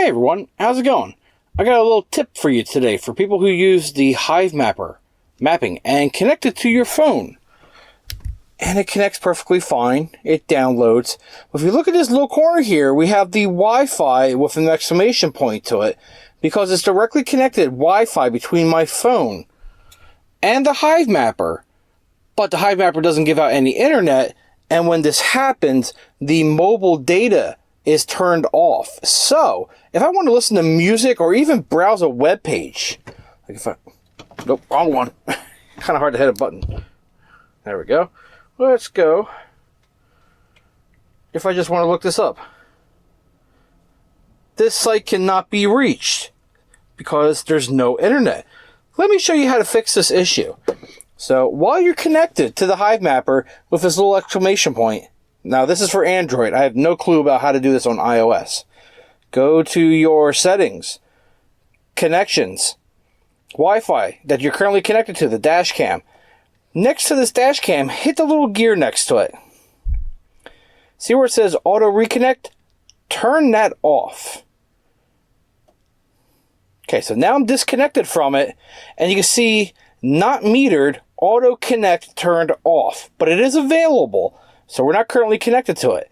Hey everyone, how's it going? I got a little tip for you today for people who use the Hivemapper mapping and connect it to your phone. And it connects perfectly fine. It downloads. If you look at this little corner here, we have the Wi-Fi with an exclamation point to it because it's directly connected Wi-Fi between my phone and the Hivemapper. But the Hivemapper doesn't give out any internet, and when this happens, the mobile data is turned off. So, if I want to listen to music or even browse a web page, like if I, nope, wrong one. Kind of hard to hit a button. There we go. Let's go. If I just want to look this up, this site cannot be reached because there's no internet. Let me show you how to fix this issue. So, while you're connected to the Hivemapper with this little exclamation point, now this is for Android. I have no clue about how to do this on iOS. Go to your settings, connections, Wi-Fi that you're currently connected to, the dashcam. Next to this dashcam, hit the little gear next to it. See where it says auto reconnect? Turn that off. Okay, so now I'm disconnected from it, and you can see not metered, auto connect turned off, but it is available. So we're not currently connected to it.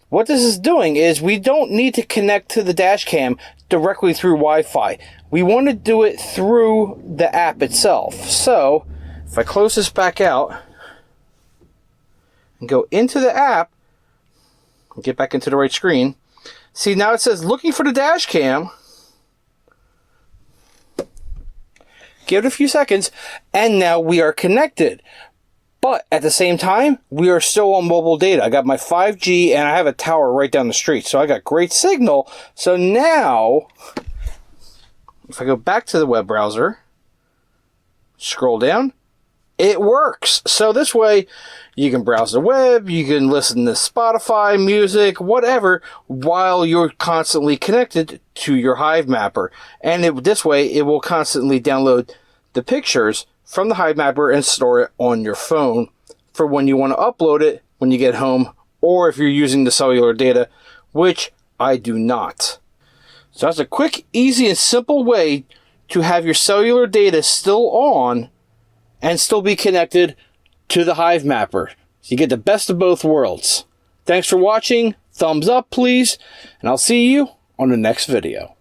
What this is doing is we don't need to connect to the dashcam directly through Wi-Fi. We want to do it through the app itself. So if I close this back out and go into the app, and get back into the right screen, see now it says looking for the dashcam. Give it a few seconds, and now we are connected. But at the same time, we are still on mobile data. I got my 5G and I have a tower right down the street. So I got great signal. So now, if I go back to the web browser, scroll down, it works. So this way, you can browse the web, you can listen to Spotify, music, whatever, while you're constantly connected to your Hivemapper. And this way, it will constantly download the pictures from the Hivemapper and store it on your phone for when you want to upload it when you get home, or if you're using the cellular data, which I do not. So that's a quick, easy, and simple way to have your cellular data still on and still be connected to the Hivemapper. So you get the best of both worlds. Thanks for watching. Thumbs up, please, and I'll see you on the next video.